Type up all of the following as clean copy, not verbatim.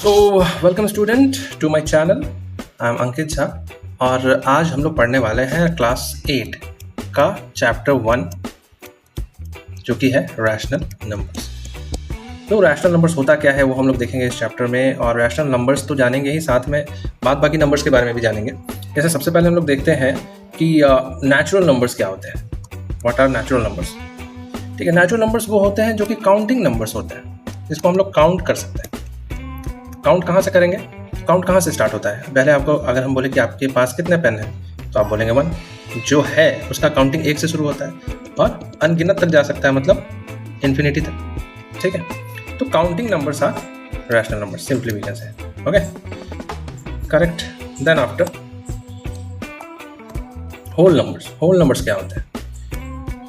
So welcome student to my channel. I am Ankit Jha और आज हम लोग पढ़ने वाले हैं क्लास 8 का चैप्टर 1 जो कि है रैशनल नंबर्स। तो रैशनल नंबर्स होता क्या है वो हम लोग देखेंगे इस चैप्टर में, और रैशनल नंबर्स तो जानेंगे ही, साथ में बाकी नंबर्स के बारे में भी जानेंगे। जैसे सबसे पहले हम लोग देखते हैं कि नेचुरल नंबर्स क्या होते हैं। What are natural numbers? ठीक है, नेचुरल नंबर्स वो होते हैं जो कि काउंटिंग नंबर्स होते हैं, जिसको हम लोग काउंट कर सकते हैं। काउंट कहाँ से करेंगे? काउंट कहाँ से स्टार्ट होता है? पहले आपको अगर हम बोले कि आपके पास कितने पेन हैं तो आप बोलेंगे 1। जो है उसका काउंटिंग 1 से शुरू होता है और अनगिनत तक जा सकता है, मतलब इन्फिनिटी तक। ठीक है, तो counting numbers are rational numbers, simply we can say. Okay, correct. Then after whole numbers. Whole numbers क्या होते हैं?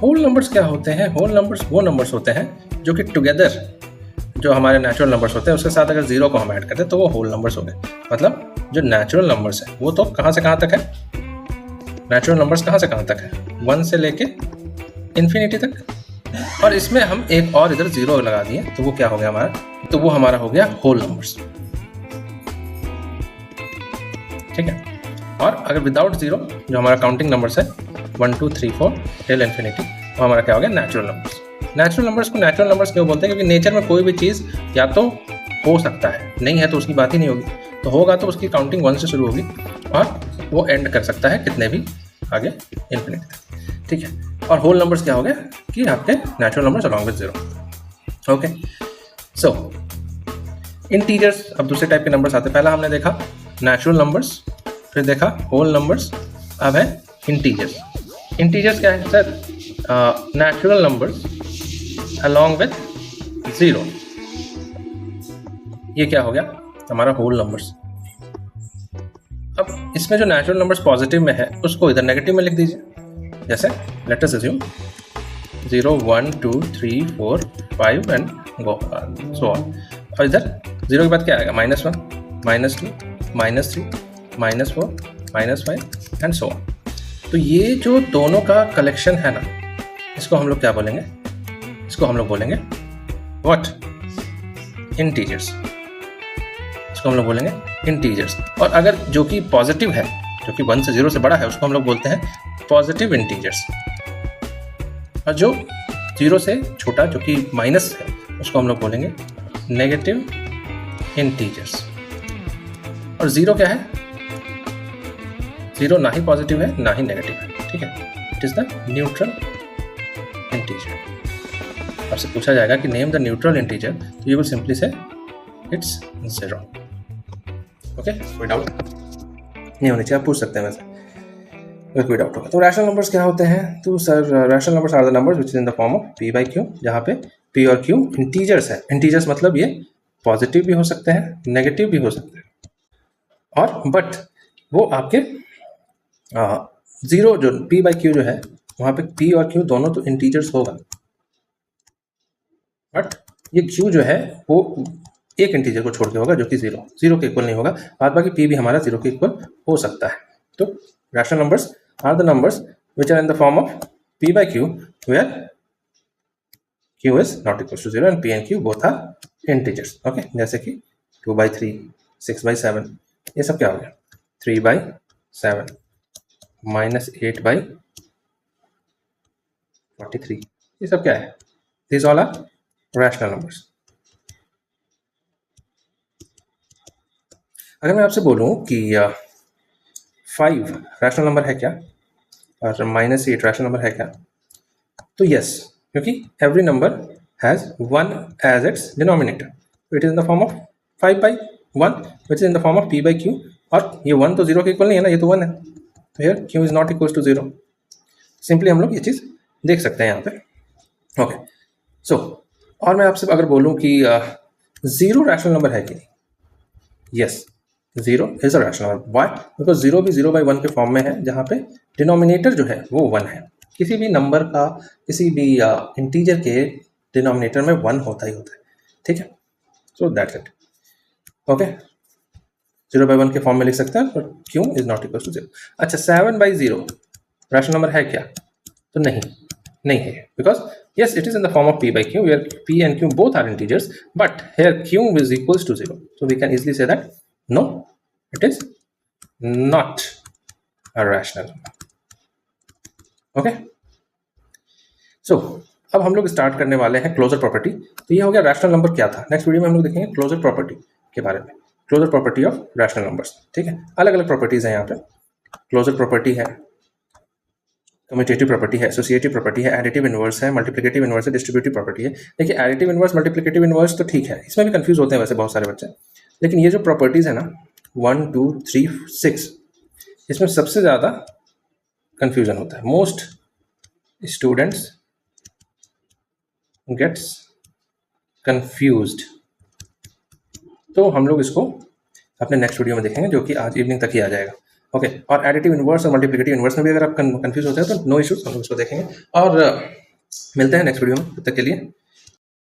होल नंबर्स क्या होते हैं? होल नंबर्स वो नंबर्स होते हैं जो कि टुगेदर जो हमारे नेचुरल नंबर्स होते हैं उसके साथ अगर जीरो को हम ऐड करते हैं तो वो होल नंबर्स हो गए। मतलब जो नेचुरल नंबर्स है वो तो कहाँ से कहाँ तक है? नेचुरल नंबर्स कहाँ से कहाँ तक है? 1 से लेके इन्फिनिटी तक। और इसमें हम एक और इधर जीरो लगा दिए तो वो क्या हो गया हमारा? तो वो हमारा हो गया होल नंबर्स। ठीक है, और अगर विदाउट जीरो जो हमारा काउंटिंग नंबर्स है 1 2 3 4 टिल इन्फिनिटी, वो हमारा क्या हो गया? Natural numbers. नेचुरल नंबर्स को नेचुरल नंबर्स क्यों बोलते हैं? क्योंकि नेचर में कोई भी चीज़ या तो हो सकता है, नहीं है तो उसकी बात ही नहीं होगी, तो होगा तो उसकी काउंटिंग 1 से शुरू होगी और वो एंड कर सकता है कितने भी आगे इन्फिनिटी तक। ठीक है, और होल नंबर्स क्या हो गया कि आपके natural numbers along with zero. Okay, so integers. अब दूसरे टाइप के नंबर्स आते हैं। पहला हमने देखा नेचुरल नंबर्स, फिर देखा होल नंबर्स, अब है इंटीजर्स। इंटीजर्स क्या है sir? Natural numbers along with zero. ये क्या हो गया? हमारा होल नंबर्स। अब इसमें जो नेचुरल नंबर्स पॉजिटिव में है उसको इधर नेगेटिव में लिख दीजिए। जैसे let us assume 0 1 2 3 4 5 and go so on. और इधर जीरो के बाद क्या आएगा? -1 -2 -3 -4 -5 एंड सो ऑन। तो ये जो दोनों का कलेक्शन है ना, इसको हम लोग क्या बोलेंगे? इसको हम लोग बोलेंगे व्हाट? इंटीजर्स। इसको हम लोग बोलेंगे इंटीजर्स। और अगर जो कि पॉजिटिव है, जो कि 1 से 0 से बड़ा है, उसको हम लोग बोलते हैं पॉजिटिव इंटीजर्स। और जो 0 से छोटा, जो कि माइनस है, उसको हम लोग बोलेंगे नेगेटिव इंटीजर्स। और जीरो क्या है? जीरो ना ही पॉजिटिव है ना ही नेगेटिव है। ठीक है, it is the neutral integer. आपसे पूछा जाएगा कि नेम द न्यूट्रल इंटीजर, तो यू विल सिंपली से इट्स 0। ओके, कोई डाउट नहीं होनी चाहिए, आप पूछ सकते हैं वैसे अगर कोई डाउट होगा। तो रैशनल नंबर्स क्या होते हैं? तो sir rational numbers are the numbers which is in the form of p by q, जहाँ पे p और q इंटीजर्स है। इंटीजर्स मतलब ये पॉजिटिव भी हो सकते हैं, नेगेटिव भी हो सकते हैं, और बट वो आपके जीरो जो p by q जो है वहाँ पे p और q दोनों तो इंटीजर्स होगा, बट ये q जो है वो एक इंटीजर को छोड़ के होगा जो कि जीरो के इक्वल नहीं होगा। बाद बाकी p भी हमारा जीरो के इक्वल हो सकता है। तो rational numbers are the numbers which are in the form of p by q where q is not equal to 0 and p and q both are integers. Okay, जैसे कि 2 by 3 6 by 7, ये सब क्या हो गया? 3 by 7 -8 by 43, ये सब क्या है? These all are rational numbers. अगर मैं आपसे बोलूं कि 5 रैशनल नंबर है क्या और -8 रैशनल नंबर है क्या, तो यस, क्योंकि every number has 1 as its denominator. It is in the form of 5 by 1 which is in the form of p by q, और ये 1 तो 0 के इक्वल नहीं है ना, ये तो 1 है, तो here q is not equal to 0। Simply हम लोग ये चीज़ देख सकते हैं यहाँ पे। ओके, सो और मैं आपसे अगर बोलूँ कि 0 रैशनल नंबर है कि नहीं? Yes, 0 is a rational number. Why? Because 0 भी 0 by 1 के फॉर्म में है, जहाँ पे डिनोमिनेटर जो है वो 1 है। किसी भी नंबर का, किसी भी इंटीजर के डिनोमिनेटर में 1 होता ही होता है। ठीक है, so that's it. Okay, 0 by 1 के फॉर्म में लिख सकते हैं, और q is not equal to 0। अच्छा, 7 by 0 रैशनल नंबर है क्या? तो नहीं, नहीं है, because yes it is in the form of p by q where p and q both are integers, but here q is equals to 0, so we can easily say that no, it is not a rational number. Okay, so अब हम लोग start करने वाले हैं closure property. तो ये हो गया रैशनल नंबर क्या था. नेक्स्ट वीडियो में हम लोग देखेंगे क्लोजर प्रॉपर्टी के बारे में, closure property of rational numbers. ठीक है, अलग अलग प्रॉपर्टीज हैं यहाँ पे. क्लोजर प्रॉपर्टी है, कम्यूटेटिव प्रॉपर्टी है, एसोसिएटिव प्रॉपर्टी है, एडिटिव इनवर्स है, मल्टीप्लिकेटिव इनवर्स है, डिस्ट्रीब्यूटिव प्रॉपर्टी है. देखिए एडिटिव इनवर्स, मल्टीप्लिकेटिव इनवर्स तो ठीक है, इसमें भी कंफ्यूज होते हैं वैसे बहुत सारे बच्चे, लेकिन ये जो प्रॉपर्टीज है ना 1 2 3 6, इसमें सबसे ज़्यादा कंफ्यूजन होता है. Most students gets confused. तो हम लोग इसको अपने नेक्स्ट वीडियो में देखेंगे, जो कि आज इवनिंग तक ही आ जाएगा. ओके, और एडिटिव इनवर्स और मल्टीप्लिकेटिव इनवर्स में भी अगर आप कंफ्यूज होते हैं तो नो इश्यूज, हम लोग इसको देखेंगे. और मिलते हैं नेक्स्ट वीडियो में. तब तक के लिए